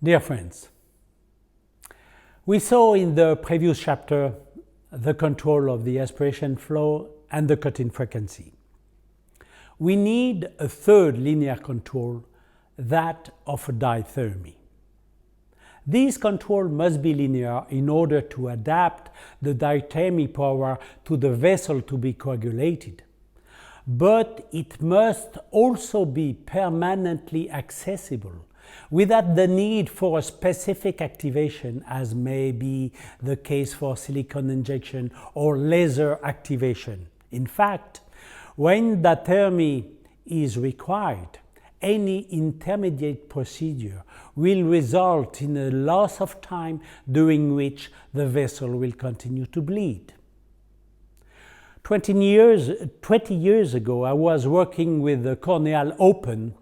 Dear friends, we saw in the previous chapter the control of the aspiration flow and the cut-in frequency. We need a third linear control, that of diathermy. This control must be linear in order to adapt the diathermy power to the vessel to be coagulated. But it must also be permanently accessible, without the need for a specific activation, as may be the case for silicone injection or laser activation. In fact, when diathermy is required, any intermediate procedure will result in a loss of time during which the vessel will continue to bleed. 20 years ago, I was working with the corneal open,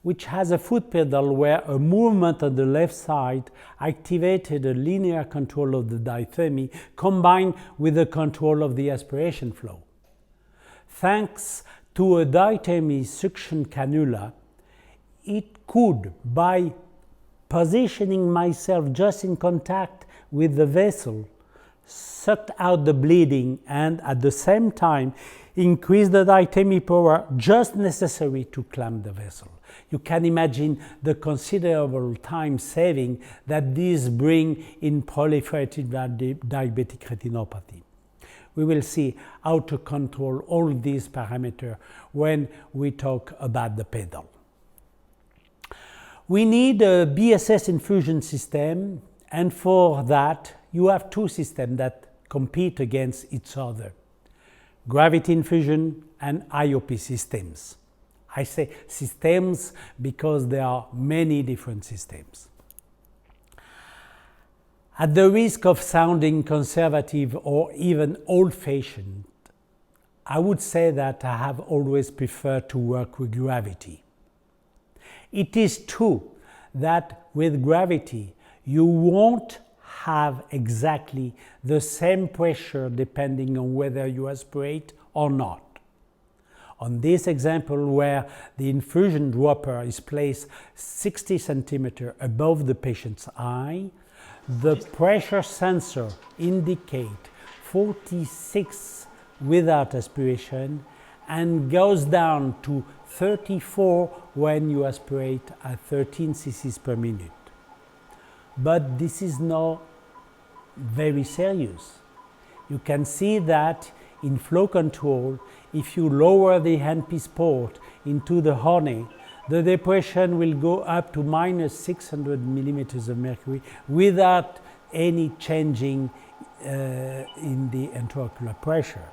which has a foot pedal where a movement on the left side activated a linear control of the diathermy combined with the control of the aspiration flow. Thanks to a diathermy suction cannula, it could, by positioning myself just in contact with the vessel, suck out the bleeding and at the same time increase the diathermy power just necessary to clamp the vessel. You can imagine the considerable time saving that this brings in proliferative diabetic retinopathy. We will see how to control all these parameters when we talk about the pedal. We need a Bss infusion system, and for that you have two systems that compete against each other: gravity infusion and IOP systems. I say systems because there are many different systems. At the risk of sounding conservative or even old-fashioned, I would say that I have always preferred to work with gravity. It is true that with gravity you won't have exactly the same pressure depending on whether you aspirate or not. On this example, where the infusion dropper is placed 60 centimeters above the patient's eye, the pressure sensor indicates 46 without aspiration and goes down to 34 when you aspirate at 13 cc per minute. But this is not very serious. You can see that in flow control, if you lower the handpiece port into the hornet, the depression will go up to minus 600 millimeters of mercury without any changing in the intraocular pressure.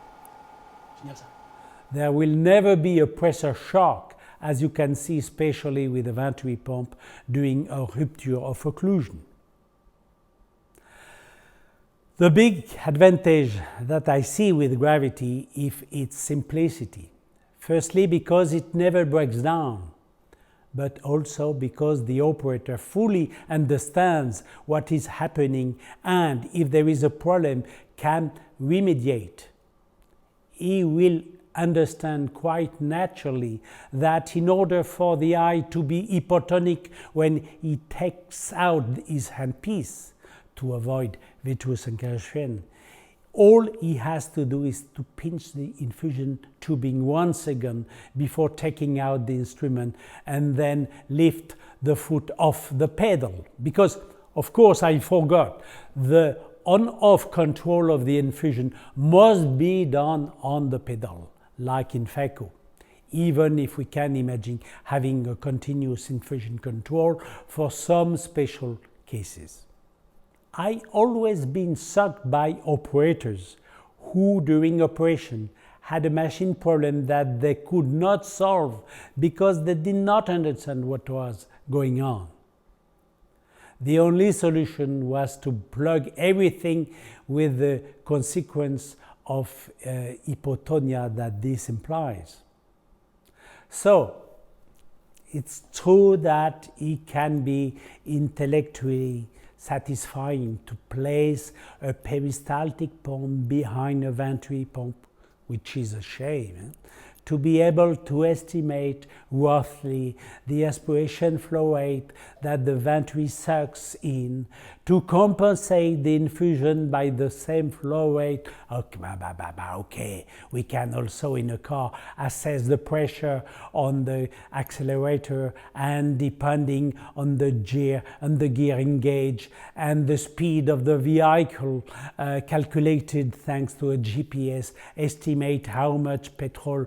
There will never be a pressure shock, as you can see especially with a venturi pump during a rupture of occlusion. The big advantage that I see with gravity is its simplicity. Firstly, because it never breaks down, but also because the operator fully understands what is happening and if there is a problem can remediate. He will understand quite naturally that in order for the eye to be hypotonic when he takes out his handpiece to avoid vitreous incursion, all he has to do is to pinch the infusion tubing once again before taking out the instrument and then lift the foot off the pedal. Because, of course, I forgot, the on-off control of the infusion must be done on the pedal, like in phaco, even if we can imagine having a continuous infusion control for some special cases. I always been shocked by operators who during operation had a machine problem that they could not solve because they did not understand what was going on. The only solution was to plug everything, with the consequence of hypotonia that this implies. So it's true that it can be intellectually satisfying to place a peristaltic pump behind a venturi pump, which is a shame, to be able to estimate roughly the aspiration flow rate that the venturi sucks in, to compensate the infusion by the same flow rate. Okay, we can also in a car assess the pressure on the accelerator, and depending on the gear and the gearing gauge and the speed of the vehicle, calculated thanks to a GPS, estimate how much petrol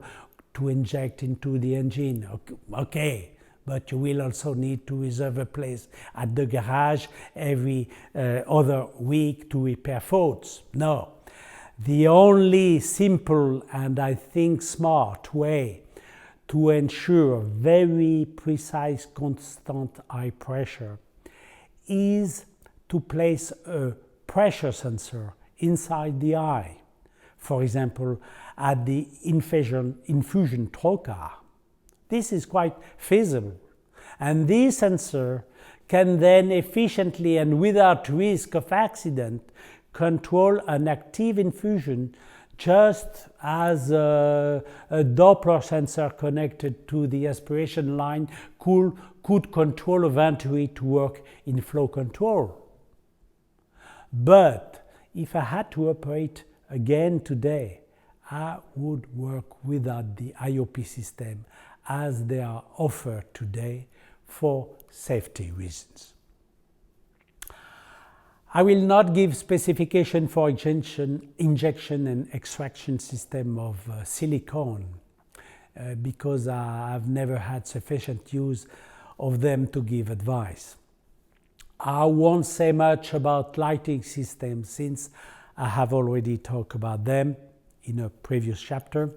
to inject into the engine. Okay, but you will also need to reserve a place at the garage every other week to repair faults. No, the only simple and I think smart way to ensure very precise constant eye pressure is to place a pressure sensor inside the eye. For example, at the infusion trocar. This is quite feasible. And this sensor can then efficiently and without risk of accident control an active infusion, just as a Doppler sensor connected to the aspiration line could control a venturi to work in flow control. But if I had to operate again today, I would work without the IOP system as they are offered today for safety reasons. I will not give specification for injection and extraction system of silicone because I've never had sufficient use of them to give advice. I won't say much about lighting systems since I have already talked about them in a previous chapter.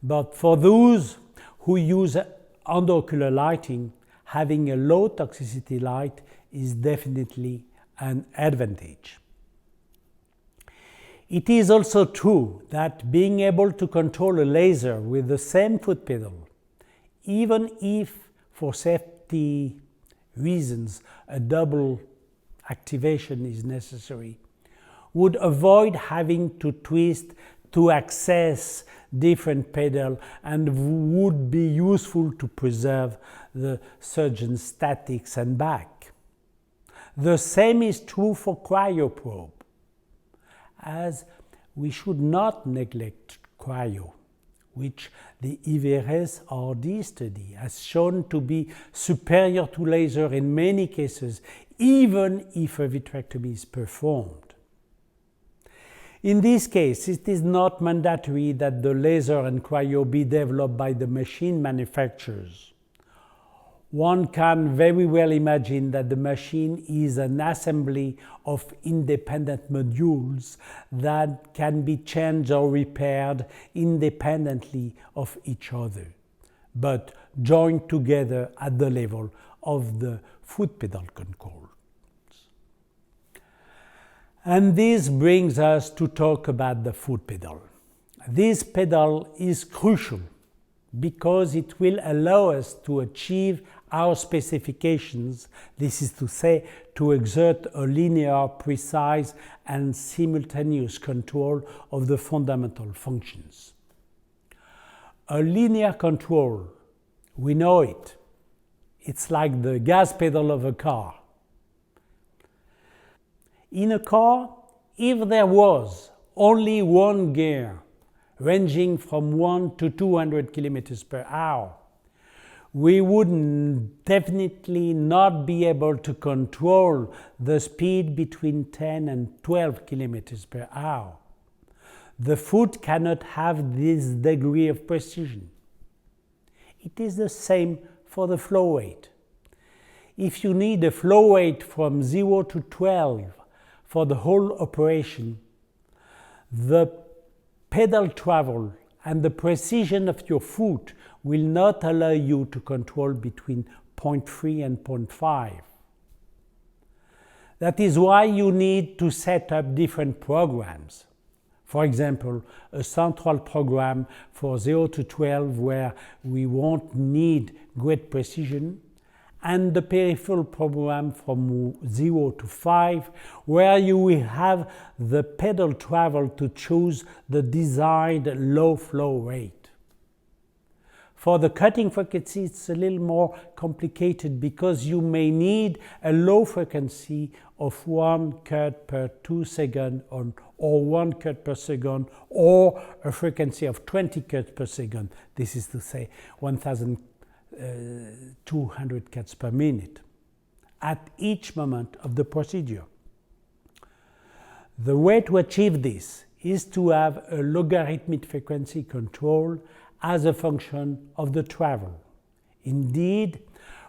But for those who use endocular lighting, having a low toxicity light is definitely an advantage. It is also true that being able to control a laser with the same foot pedal, even if for safety reasons a double activation is necessary, would avoid having to twist to access different pedal and would be useful to preserve the surgeon's statics and back. The same is true for cryoprobe, as we should not neglect cryo, which the IVRS RD study has shown to be superior to laser in many cases, even if a vitrectomy is performed. In this case, it is not mandatory that the laser and cryo be developed by the machine manufacturers. One can very well imagine that the machine is an assembly of independent modules that can be changed or repaired independently of each other, but joined together at the level of the foot pedal controls. And this brings us to talk about the foot pedal. This pedal is crucial because it will allow us to achieve our specifications, this is to say, to exert a linear, precise, and simultaneous control of the fundamental functions. A linear control, we know it. It's like the gas pedal of a car. In a car, if there was only one gear ranging from 1 to 200 kilometers per hour, we would definitely not be able to control the speed between 10 and 12 kilometers per hour. The foot cannot have this degree of precision. It is the same for the flow rate. If you need a flow rate from 0 to 12 for the whole operation, the pedal travel and the precision of your foot will not allow you to control between 0.3 and 0.5. That is why you need to set up different programs. For example, a central program for 0 to 12 where we won't need great precision, and the peripheral program from 0 to 5 where you will have the pedal travel to choose the desired low flow rate. For the cutting frequency, it's a little more complicated because you may need a low frequency of 1 cut per 2 seconds or 1 cut per second, or a frequency of 20 cuts per second. This is to say 1,200 cuts per minute at each moment of the procedure. The way to achieve this is to have a logarithmic frequency control as a function of the travel. Indeed,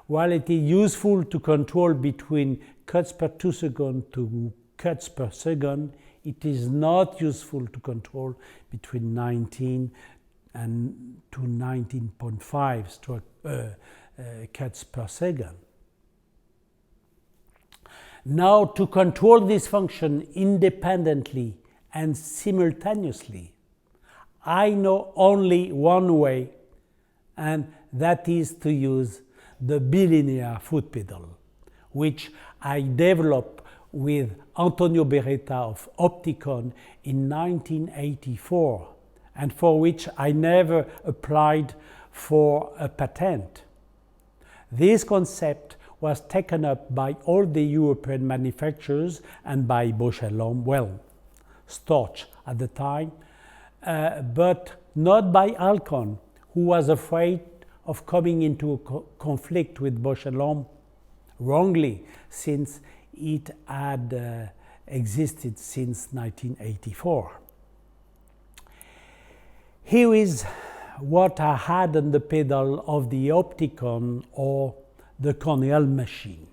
while it is useful to control between cuts per 2 seconds to cuts per second, it is not useful to control between 19 and to 19.5 cuts per second. Now, to control this function independently and simultaneously, I know only one way, and that is to use the Bilinear foot pedal, which I developed with Antonio Beretta of Opticon in 1984, and for which I never applied for a patent. This concept was taken up by all the European manufacturers and by Bausch & Lomb, well, Storch at the time, but not by Alcon, who was afraid of coming into a conflict with Bausch & Lomb, wrongly, since it had existed since 1984. Here is what I had on the pedal of the Opticon or the Cornell machine.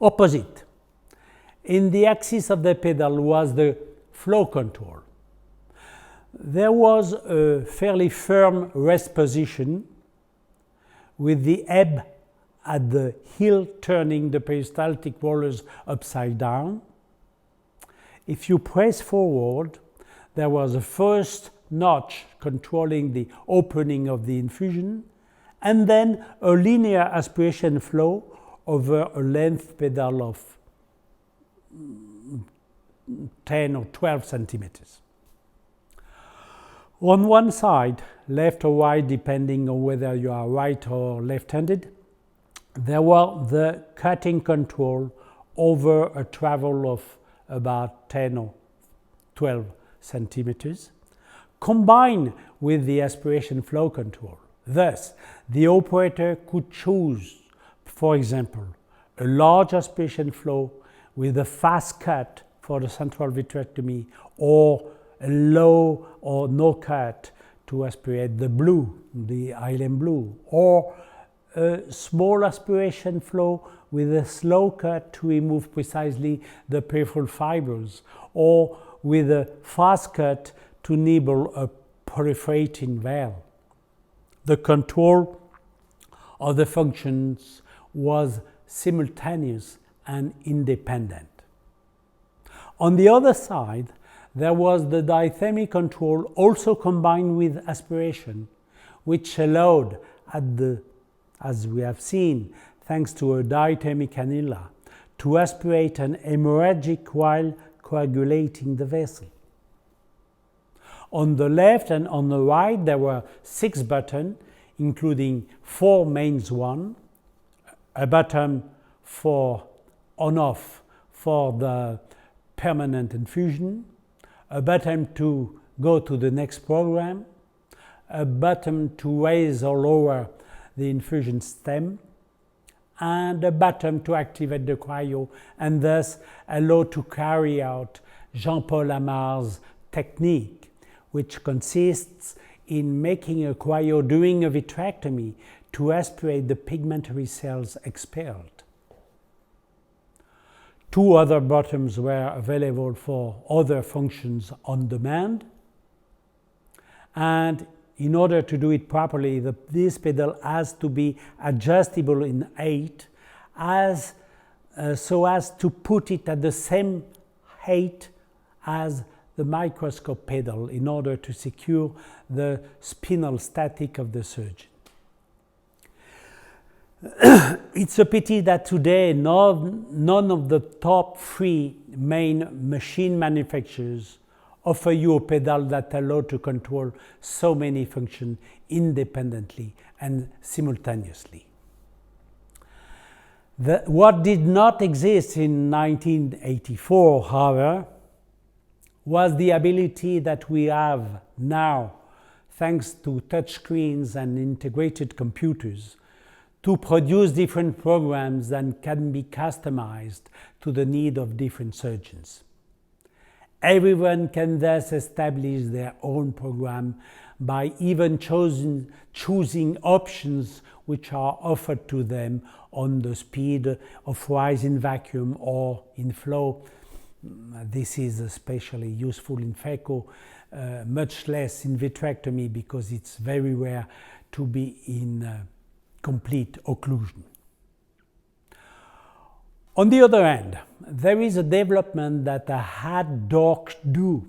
Opposite, in the axis of the pedal, was the flow control. There was a fairly firm rest position with the ebb at the heel turning the peristaltic rollers upside down. If you press forward, there was a first notch controlling the opening of the infusion, and then a linear aspiration flow over a length pedal of 10 or 12 centimeters. On one side, left or right, depending on whether you are right or left-handed, there was the cutting control over a travel of about 10 or 12 centimeters, combined with the aspiration flow control. Thus, the operator could choose, for example, a large aspiration flow with a fast cut for the central vitrectomy, or a low or no cut to aspirate the blue, the island blue, or a small aspiration flow with a slow cut to remove precisely the peripheral fibers, or with a fast cut to nibble a proliferating veil. The control of the functions was simultaneous and independent. On the other side, there was the diathermy control, also combined with aspiration, which allowed, as we have seen, thanks to a diathermy cannula, to aspirate an hemorrhagic while coagulating the vessel. On the left and on the right, there were 6 buttons, including 4 mains one, a button for on-off for the permanent infusion, a button to go to the next program, a button to raise or lower the infusion stem, and a button to activate the cryo and thus allow to carry out Jean-Paul Amar's technique, which consists in making a cryo during a vitrectomy to aspirate the pigmentary cells expelled. 2 other buttons were available for other functions on demand, and in order to do it properly, this pedal has to be adjustable in height so as to put it at the same height as the microscope pedal in order to secure the spinal static of the surgeon. It's a pity that today none of the top 3 main machine manufacturers offer you a pedal that allows to control so many functions independently and simultaneously. What did not exist in 1984, however, was the ability that we have now, thanks to touchscreens and integrated computers, to produce different programs that can be customized to the need of different surgeons. Everyone can thus establish their own program by even choosing options which are offered to them on the speed of rise in vacuum or in flow. This is especially useful in phaco, much less in vitrectomy because it's very rare to be in complete occlusion. On the other hand, there is a development that a HAD dork do,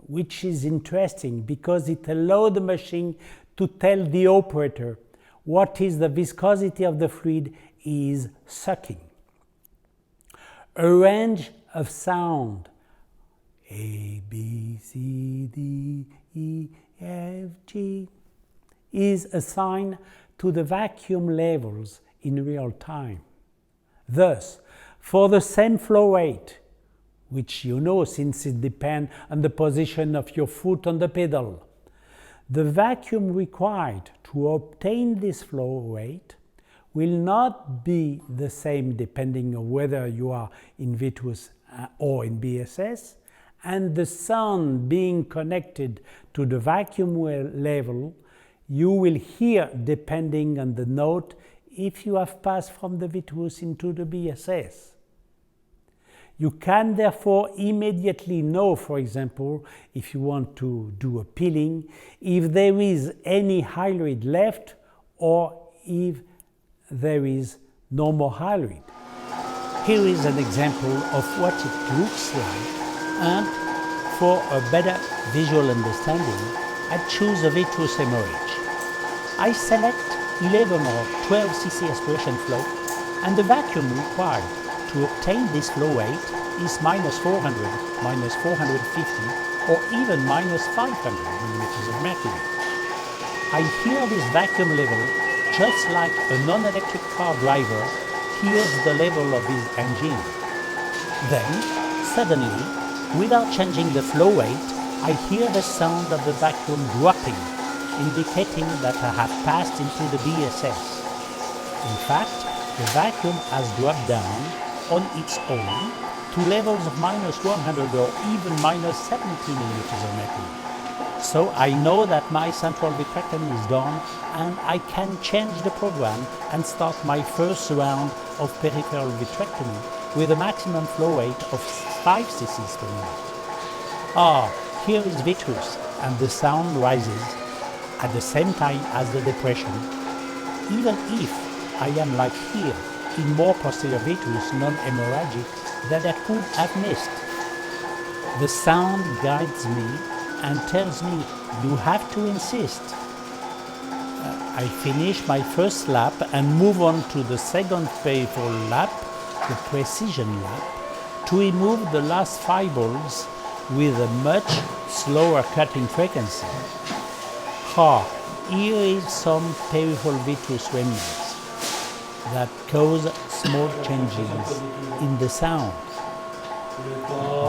which is interesting because it allows the machine to tell the operator what is the viscosity of the fluid is sucking. A range of sound, A, B, C, D, E, F, G, is assigned to the vacuum levels in real time. Thus, for the same flow rate, which you know since it depends on the position of your foot on the pedal, the vacuum required to obtain this flow rate will not be the same depending on whether you are in vitreous or in BSS, and the sound being connected to the vacuum level you will hear depending on the note if you have passed from the vitreous into the BSS. You can therefore immediately know, for example, if you want to do a peeling, if there is any hyaloid left or if there is no more hyaloid. Here is an example of what it looks like, and for a better visual understanding, I choose a vitreous hemorrhage. I select 11 or 12 cc aspiration flow, and the vacuum required to obtain this flow rate is -400, -450, or even -500 millimeters of mercury. I hear this vacuum level just like a non-electric car driver hears the level of his engine. Then, suddenly, without changing the flow rate, I hear the sound of the vacuum dropping, indicating that I have passed into the BSS. In fact, the vacuum has dropped down on its own to levels of -100 or even -70 millimeters of mercury. So I know that my central vitrectomy is done, and I can change the program and start my first round of peripheral vitrectomy with a maximum flow rate of 5 cc per minute. Here is vitreous, and the sound rises at the same time as the depression, even if I am like here, in more posterior vitreous, non-hemorrhagic, that I could have missed. The sound guides me and tells me, you have to insist. I finish my first lap and move on to the second peripheral lap, the precision lap, to remove the last fibrils with a much slower cutting frequency. Here is some peripheral vitreous remnants that cause small changes in the sound.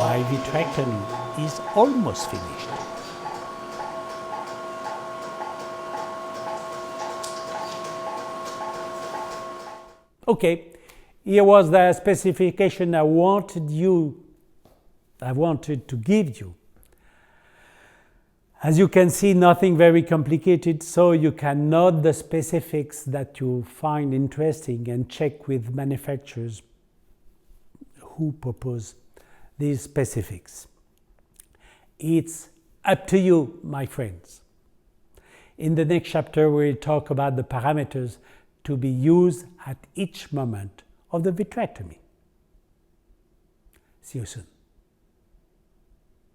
My vitrectomy is almost finished. Okay, here was the specification I wanted to give you. As you can see, nothing very complicated, so you can note the specifics that you find interesting and check with manufacturers who propose these specifics. It's up to you, my friends. In the next chapter, we'll talk about the parameters to be used at each moment of the vitrectomy. See you soon.